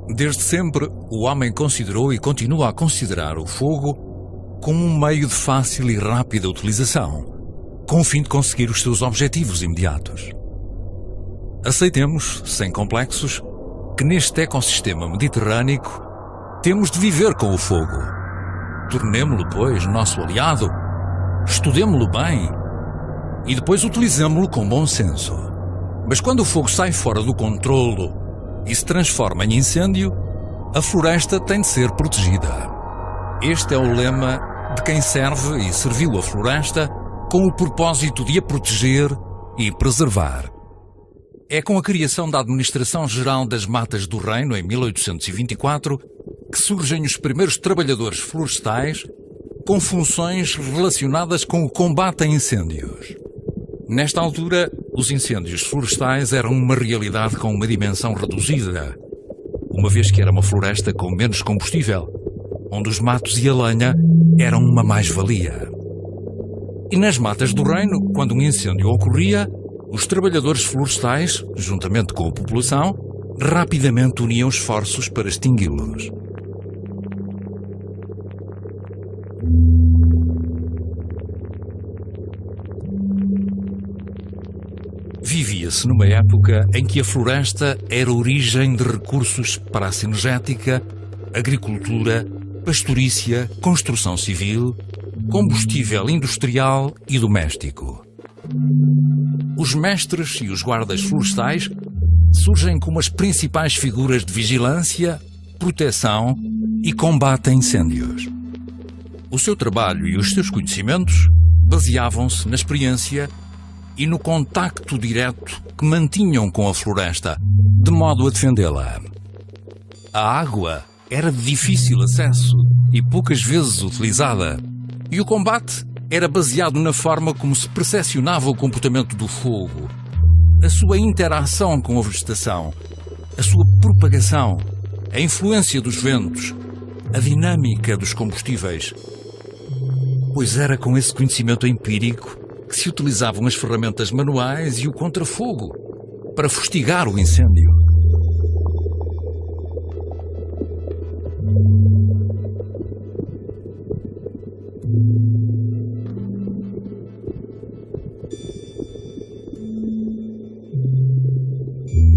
Desde sempre, o homem considerou e continua a considerar o fogo como um meio de fácil e rápida utilização, com o fim de conseguir os seus objetivos imediatos. Aceitemos, sem complexos, que neste ecossistema mediterrâneo temos de viver com o fogo. Tornemo-lo, pois, nosso aliado, estudemo-lo bem e depois utilizemo-lo com bom senso. Mas quando o fogo sai fora do controlo e se transforma em incêndio, a floresta tem de ser protegida. Este é o lema de quem serve e serviu a floresta com o propósito de a proteger e preservar. É com a criação da Administração Geral das Matas do Reino, em 1824, que surgem os primeiros trabalhadores florestais com funções relacionadas com o combate a incêndios. Nesta altura, os incêndios florestais eram uma realidade com uma dimensão reduzida, uma vez que era uma floresta com menos combustível, onde os matos e a lenha eram uma mais-valia. E nas matas do reino, quando um incêndio ocorria, os trabalhadores florestais, juntamente com a população, rapidamente uniam esforços para extingui-los. Vivia-se numa época em que a floresta era origem de recursos para a sinergética, agricultura, pastorícia, construção civil, combustível industrial e doméstico. Os mestres e os guardas florestais surgem como as principais figuras de vigilância, proteção e combate a incêndios. O seu trabalho e os seus conhecimentos baseavam-se na experiência e no contacto direto que mantinham com a floresta, de modo a defendê-la. A água era de difícil acesso e poucas vezes utilizada, e o combate era baseado na forma como se percepcionava o comportamento do fogo, a sua interação com a vegetação, a sua propagação, a influência dos ventos, a dinâmica dos combustíveis. Pois era com esse conhecimento empírico que se utilizavam as ferramentas manuais e o contrafogo para fustigar o incêndio.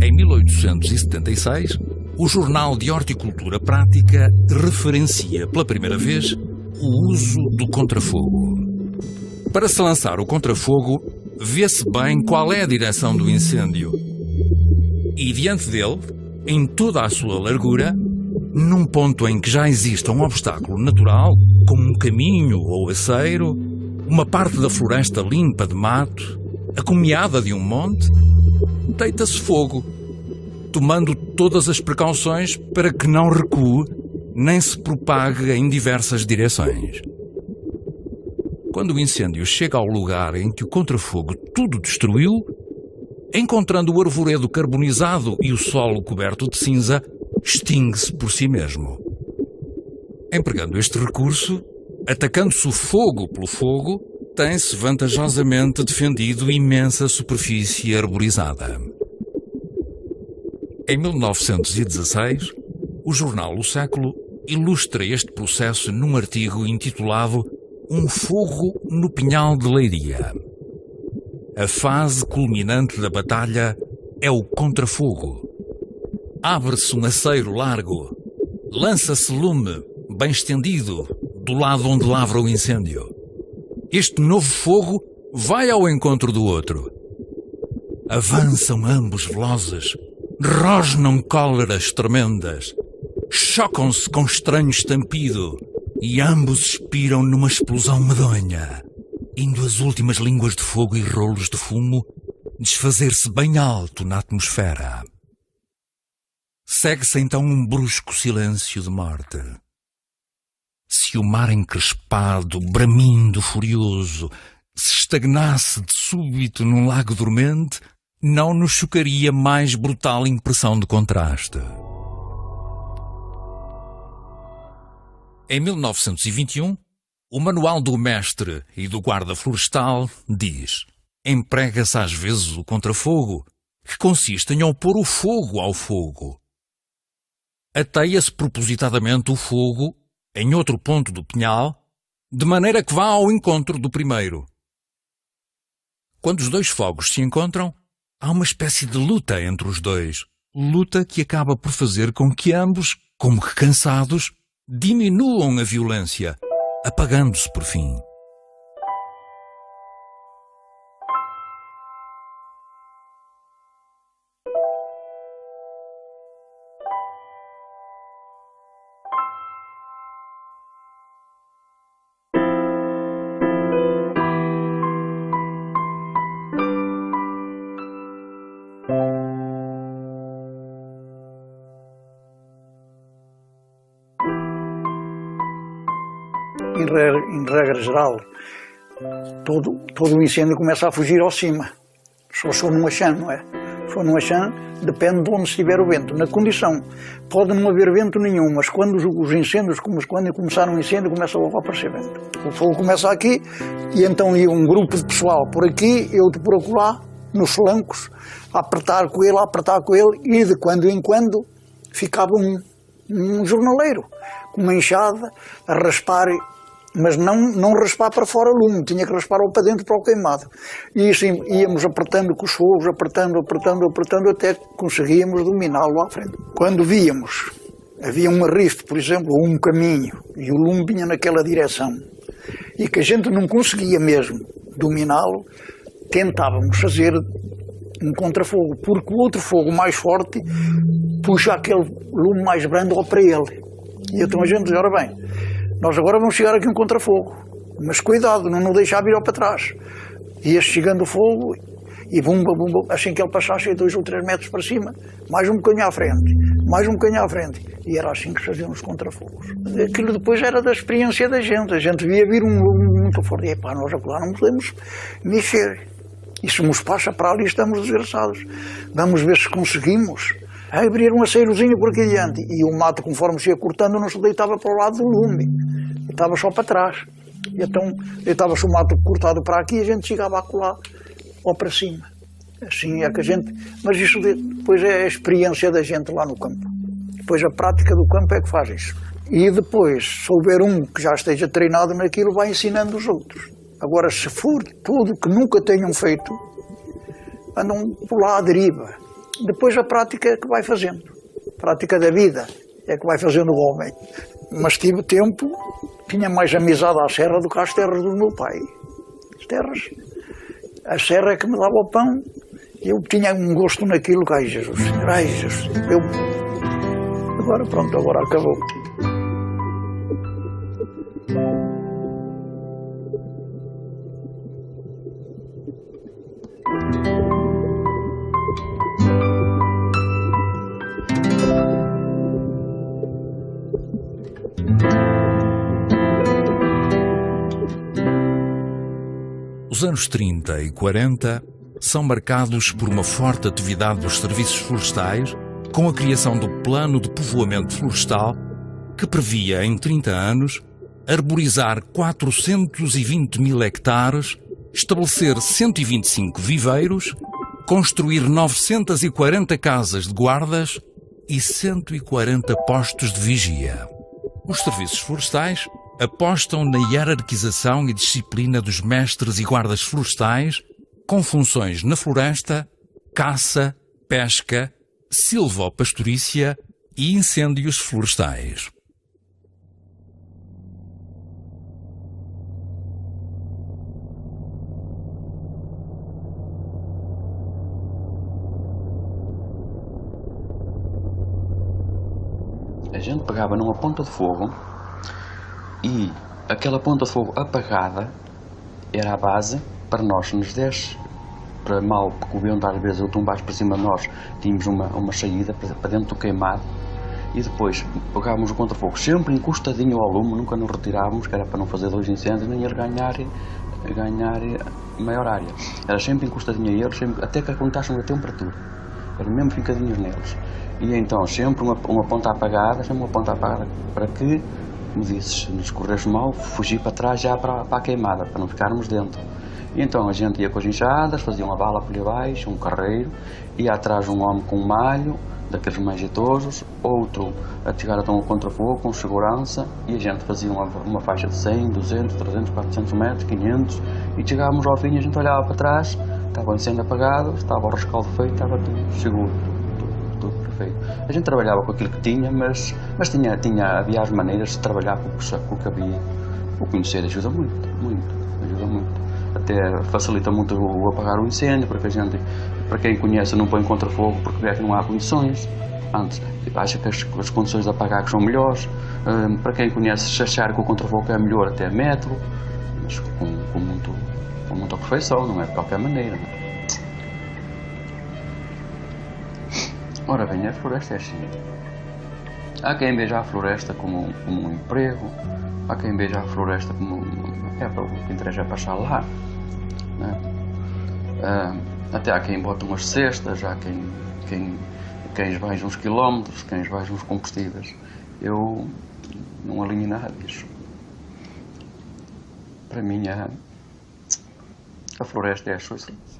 Em 1876, o Jornal de Horticultura Prática referencia pela primeira vez o uso do contrafogo. Para se lançar o contrafogo, vê-se bem qual é a direção do incêndio. E diante dele, em toda a sua largura, num ponto em que já exista um obstáculo natural, como um caminho ou aceiro, uma parte da floresta limpa de mato, acumeada de um monte, deita-se fogo, tomando todas as precauções para que não recue nem se propague em diversas direções. Quando o incêndio chega ao lugar em que o contrafogo tudo destruiu, encontrando o arvoredo carbonizado e o solo coberto de cinza, extingue-se por si mesmo. Empregando este recurso, atacando-se o fogo pelo fogo, tem-se vantajosamente defendido imensa superfície arborizada. Em 1916, o jornal O Século ilustra este processo num artigo intitulado Um fogo no Pinhal de Leiria. A fase culminante da batalha é o contrafogo. Abre-se um aceiro largo, lança-se lume, bem estendido, do lado onde lavra o incêndio. Este novo fogo vai ao encontro do outro. Avançam ambos velozes, rosnam cóleras tremendas, chocam-se com estranho estampido e ambos expiram numa explosão medonha, indo as últimas línguas de fogo e rolos de fumo desfazer-se bem alto na atmosfera. Segue-se então um brusco silêncio de morte. Se o mar encrespado, bramindo furioso, se estagnasse de súbito num lago dormente, não nos chocaria mais brutal impressão de contraste. Em 1921, o Manual do Mestre e do Guarda Florestal diz: emprega-se às vezes o contrafogo, que consiste em opor o fogo ao fogo. ateia-se propositadamente o fogo em outro ponto do pinhal, de maneira que vá ao encontro do primeiro. Quando os dois fogos se encontram, há uma espécie de luta entre os dois, luta que acaba por fazer com que ambos, como que cansados, diminuam a violência, apagando-se por fim. Em regra geral, todo o incêndio começa a fugir ao cima. Só num achã, não é? Só num achã, depende de onde estiver o vento. Na condição, pode não haver vento nenhum, mas quando os incêndios, quando começar um incêndio, começa logo a aparecer vento. O fogo começa aqui, e então ia um grupo de pessoal por aqui, outro por acolá, nos flancos, a apertar com ele, e de quando em quando ficava um jornaleiro, com uma enxada, a raspar, mas não raspar para fora o lume, tinha que raspar para dentro para o queimado. E assim íamos apertando com os fogos, apertando, até que conseguíamos dominá-lo à frente. Quando víamos, havia um arrife, por exemplo, ou um caminho, e o lume vinha naquela direção, e que a gente não conseguia mesmo dominá-lo, tentávamos fazer um contrafogo, porque o outro fogo mais forte puxa aquele lume mais brando para ele. E então a gente diz, ora bem, nós agora vamos chegar aqui um contrafogo, mas cuidado, não deixar vir para trás. Ia chegando o fogo e bumba, assim que ele passasse 2 ou 3 metros para cima, mais um bocadinho à frente. E era assim que fazíamos contrafogos. Aquilo depois era da experiência da gente. A gente via vir um lume muito forte. E pá, nós agora não podemos mexer. E se nos passa para ali, estamos desgraçados. Vamos ver se conseguimos abrir um aceirozinho por aqui adiante. E o mato, conforme se ia cortando, não se deitava para o lado do lume. Estava só para trás. E então deitava-se o mato cortado para aqui e a gente chegava a colar ou para cima. Assim é que a gente... Mas isso depois é a experiência da gente lá no campo. Depois a prática do campo é que faz isso. E depois, se houver um que já esteja treinado naquilo, vai ensinando os outros. Agora, se for tudo que nunca tenham feito, andam por lá à deriva. Depois a prática é que vai fazendo. A prática da vida é que vai fazendo o homem. Mas tive tempo, tinha mais amizade à serra do que às terras do meu pai. As terras, a serra é que me dava o pão, e eu tinha um gosto naquilo que, ai Jesus, agora pronto, agora acabou. Os anos 30 e 40 são marcados por uma forte atividade dos serviços florestais, com a criação do Plano de Povoamento Florestal, que previa, em 30 anos, arborizar 420 mil hectares, estabelecer 125 viveiros, construir 940 casas de guardas e 140 postos de vigia. Os serviços florestais apostam na hierarquização e disciplina dos mestres e guardas florestais, com funções na floresta, caça, pesca, silvopastorícia e incêndios florestais. A gente pegava numa ponta de fogo e aquela ponta de fogo apagada era a base para nós, se nos desse para mal, porque o vento às vezes o tumbasse para cima de nós, tínhamos uma saída para dentro do queimado, e depois pegávamos o contra-fogo sempre encostadinho ao lume, nunca nos retirávamos, que era para não fazer 2 incêndios nem ir ganhar maior área. Era sempre encostadinho a eles, sempre, até que aguentassem a temperatura, eram mesmo ficadinhos neles. E então sempre uma ponta apagada, para que, como disse, se nos corresse mal, fugir para trás já para a queimada, para não ficarmos dentro. E então a gente ia com as enxadas, fazia uma bala por ali abaixo, um carreiro, ia atrás um homem com um malho, daqueles mais jeitosos, outro a chegar então ao contrafogo com segurança, e a gente fazia uma faixa de 100, 200, 300, 400 metros, 500, e chegávamos ao fim e a gente olhava para trás, estava o incêndio apagado, estava o rescaldo feito, estava tudo seguro, tudo perfeito. A gente trabalhava com aquilo que tinha, mas havia as maneiras de trabalhar com o que havia. O conhecer ajuda muito, ajuda muito. Até facilita muito o apagar o incêndio, porque a gente, para quem conhece, não põe contrafogo porque vê que não há condições. Antes, acha que as condições de apagar que são melhores. Para quem conhece, se achar que o contrafogo é melhor, até metro, mas com muita perfeição, não é de qualquer maneira. Não é? Ora bem, a floresta é assim. Há quem veja a floresta como um emprego, há quem veja a floresta como o que interessa é passar lá. Até há quem bota umas cestas, há quem vai uns quilómetros, quem vai uns combustíveis. Eu não alinho nada disso. Para mim, a floresta é a sua essência.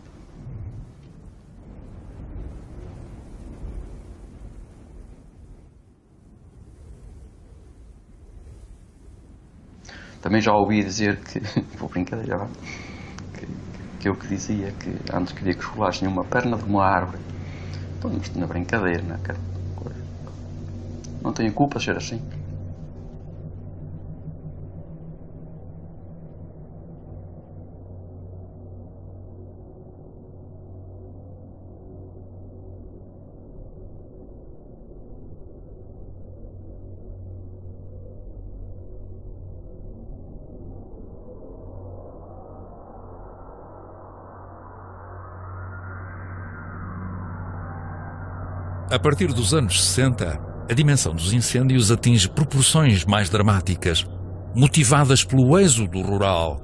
Também já ouvi dizer que, vou brincadeira, que eu que dizia que antes queria que os colares tinham uma perna de uma árvore. Então, mas na brincadeira, não é? Não tenho culpa de ser assim. A partir dos anos 60, a dimensão dos incêndios atinge proporções mais dramáticas, motivadas pelo êxodo rural,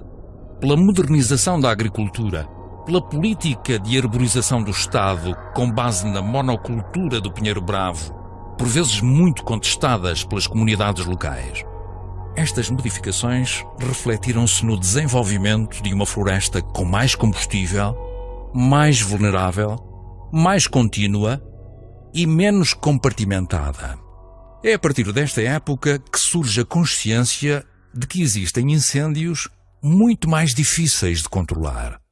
pela modernização da agricultura, pela política de arborização do Estado com base na monocultura do pinheiro bravo, por vezes muito contestadas pelas comunidades locais. Estas modificações refletiram-se no desenvolvimento de uma floresta com mais combustível, mais vulnerável, mais contínua e menos compartimentada. É a partir desta época que surge a consciência de que existem incêndios muito mais difíceis de controlar.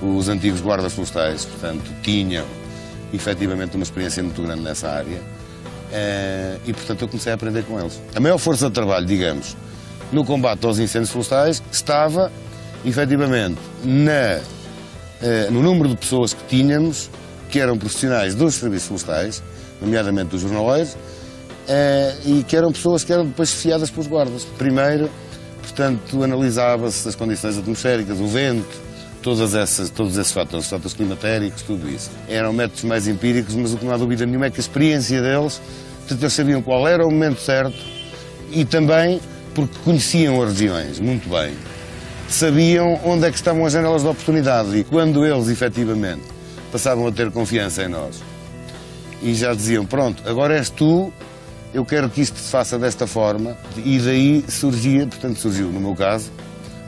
Os antigos guardas florestais, portanto, tinham efetivamente uma experiência muito grande nessa área e, portanto, eu comecei a aprender com eles. A maior força de trabalho, digamos, no combate aos incêndios florestais estava, efetivamente, no número de pessoas que tínhamos, que eram profissionais dos serviços florestais, nomeadamente dos jornaleiros, e que eram pessoas que eram depois chefiadas pelos guardas. Primeiro, portanto, analisava-se as condições atmosféricas, o vento, todos esses fatores, os fatores climatéricos, tudo isso. Eram métodos mais empíricos, mas o que não há dúvida nenhuma é que a experiência deles, portanto, eles sabiam qual era o momento certo e também porque conheciam as regiões muito bem. Sabiam onde é que estavam as janelas de oportunidade e quando eles, efetivamente, passavam a ter confiança em nós e já diziam, pronto, agora és tu, eu quero que isto se faça desta forma, e daí surgiu no meu caso,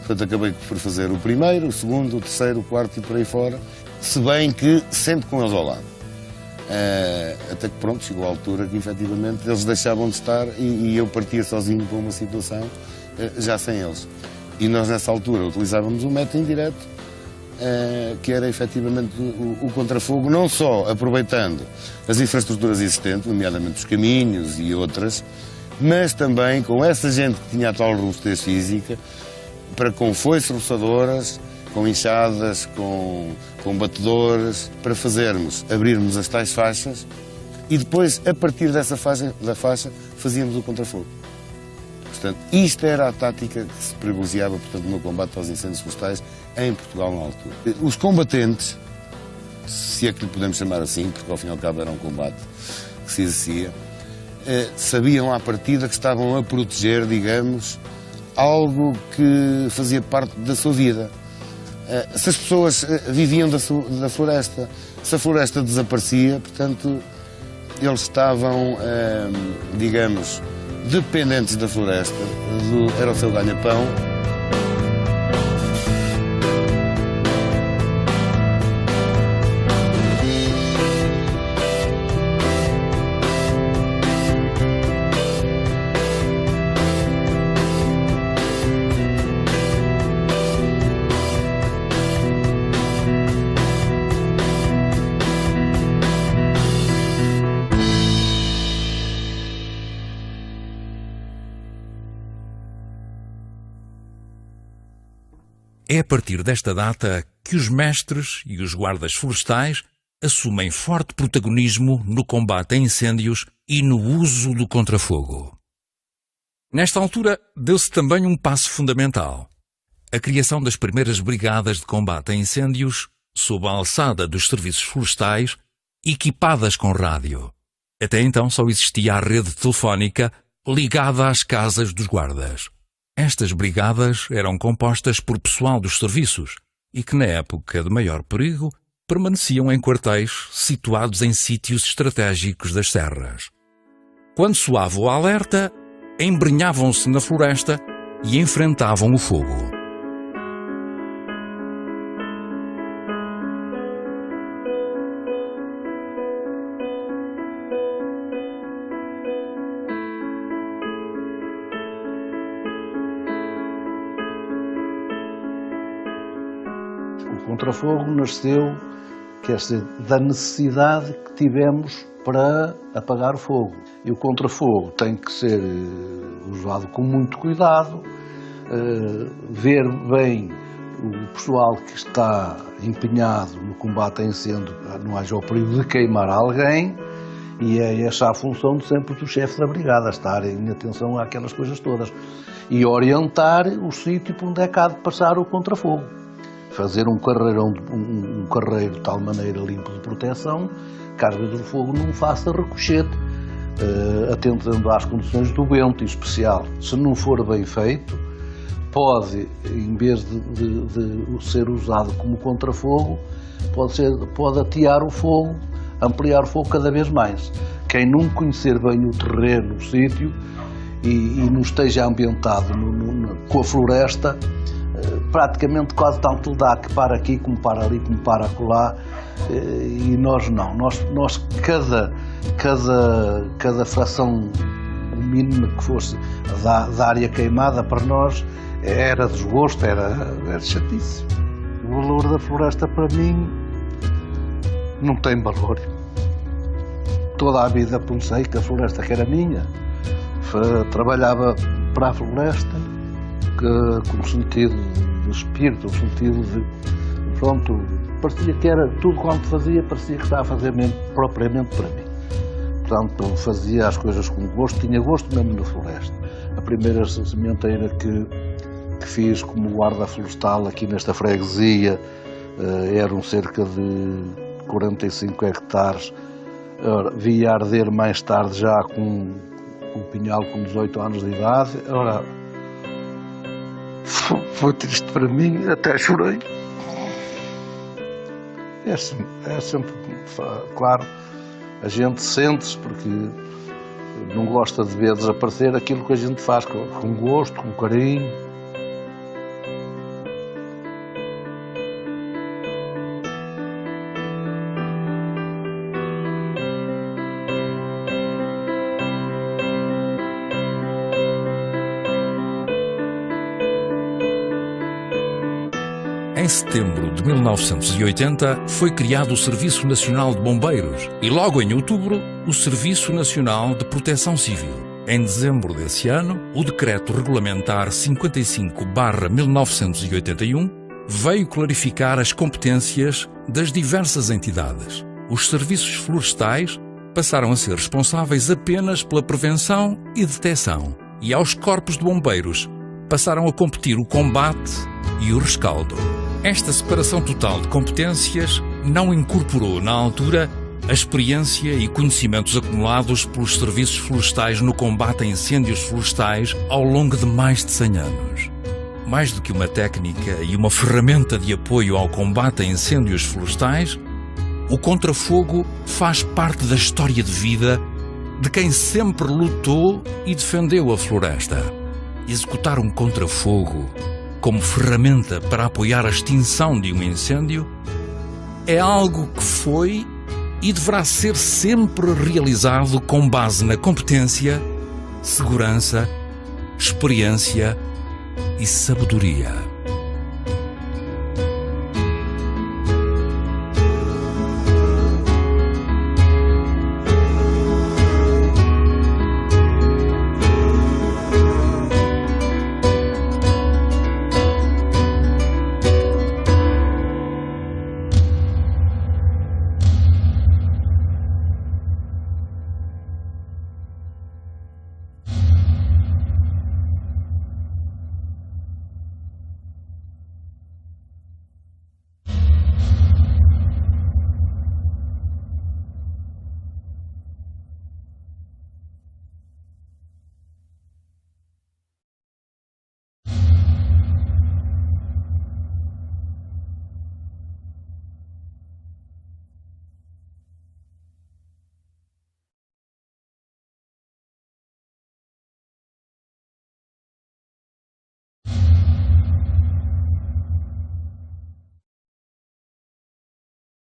portanto, acabei por fazer o primeiro, o segundo, o terceiro, o quarto e por aí fora, se bem que sempre com eles ao lado. Até que pronto, chegou a altura que efetivamente eles deixavam de estar e eu partia sozinho para uma situação já sem eles. E nós nessa altura utilizávamos um método indireto, que era efetivamente o contrafogo, não só aproveitando as infraestruturas existentes, nomeadamente os caminhos e outras, mas também com essa gente que tinha a tal robustez física, para com foices roçadoras, com enxadas, com batedores, para abrirmos as tais faixas e depois, a partir da faixa, fazíamos o contrafogo. Portanto, isto era a tática que se privilegiava, portanto, no combate aos incêndios florestais em Portugal na altura. Os combatentes, se é que lhe podemos chamar assim, porque ao fim e ao cabo era um combate que se exercia, sabiam à partida que estavam a proteger, digamos, algo que fazia parte da sua vida. Se as pessoas viviam da floresta, se a floresta desaparecia, portanto, eles estavam, digamos, dependentes da floresta, era o seu ganha-pão. É a partir desta data que os mestres e os guardas florestais assumem forte protagonismo no combate a incêndios e no uso do contrafogo. Nesta altura, deu-se também um passo fundamental: a criação das primeiras brigadas de combate a incêndios sob a alçada dos serviços florestais, equipadas com rádio. Até então só existia a rede telefónica ligada às casas dos guardas. Estas brigadas eram compostas por pessoal dos serviços e que, na época de maior perigo, permaneciam em quartéis situados em sítios estratégicos das serras. Quando soava o alerta, embrenhavam-se na floresta e enfrentavam o fogo. O contrafogo nasceu, quer dizer, da necessidade que tivemos para apagar o fogo. E o contrafogo tem que ser usado com muito cuidado, ver bem o pessoal que está empenhado no combate a incêndio, não haja o perigo de queimar alguém, e é essa a função sempre do chefe da brigada, estar em atenção àquelas coisas todas e orientar o sítio por onde é que há de passar o contrafogo. Fazer um carreiro de tal maneira limpo de proteção que às vezes o fogo não faça ricochete, atentando às condições do vento em especial. Se não for bem feito, pode, em vez de ser usado como contrafogo, pode atear o fogo, ampliar o fogo cada vez mais. Quem não conhecer bem o terreno, o sítio, e não esteja ambientado com a floresta, praticamente quase tanto lhe dá que para aqui, como para ali, como para acolá, e nós não. Nós cada fração mínima que fosse da área queimada, para nós era desgosto, era chatice. O valor da floresta para mim não tem valor. Toda a vida pensei que a floresta que era minha, trabalhava para a floresta, com o sentido de espírito, o sentido de, pronto, parecia que era tudo quanto fazia, parecia que estava a fazer mesmo, propriamente para mim. Portanto, fazia as coisas com gosto, tinha gosto mesmo na floresta. A primeira sementeira que fiz como guarda florestal aqui nesta freguesia eram cerca de 45 hectares. Vi arder mais tarde já com o pinhal com 18 anos de idade. Ora, foi triste para mim, até chorei. É sempre, claro, a gente sente-se porque não gosta de ver desaparecer aquilo que a gente faz com gosto, com carinho. Em setembro de 1980 foi criado o Serviço Nacional de Bombeiros e logo em outubro o Serviço Nacional de Proteção Civil. Em dezembro desse ano, o Decreto Regulamentar 55/1981 veio clarificar as competências das diversas entidades. Os serviços florestais passaram a ser responsáveis apenas pela prevenção e detecção. e aos corpos de bombeiros passaram a competir o combate e o rescaldo. Esta separação total de competências não incorporou, na altura, a experiência e conhecimentos acumulados pelos serviços florestais no combate a incêndios florestais ao longo de mais de 100 anos. Mais do que uma técnica e uma ferramenta de apoio ao combate a incêndios florestais, o contrafogo faz parte da história de vida de quem sempre lutou e defendeu a floresta. Executar um contrafogo como ferramenta para apoiar a extinção de um incêndio é algo que foi e deverá ser sempre realizado com base na competência, segurança, experiência e sabedoria.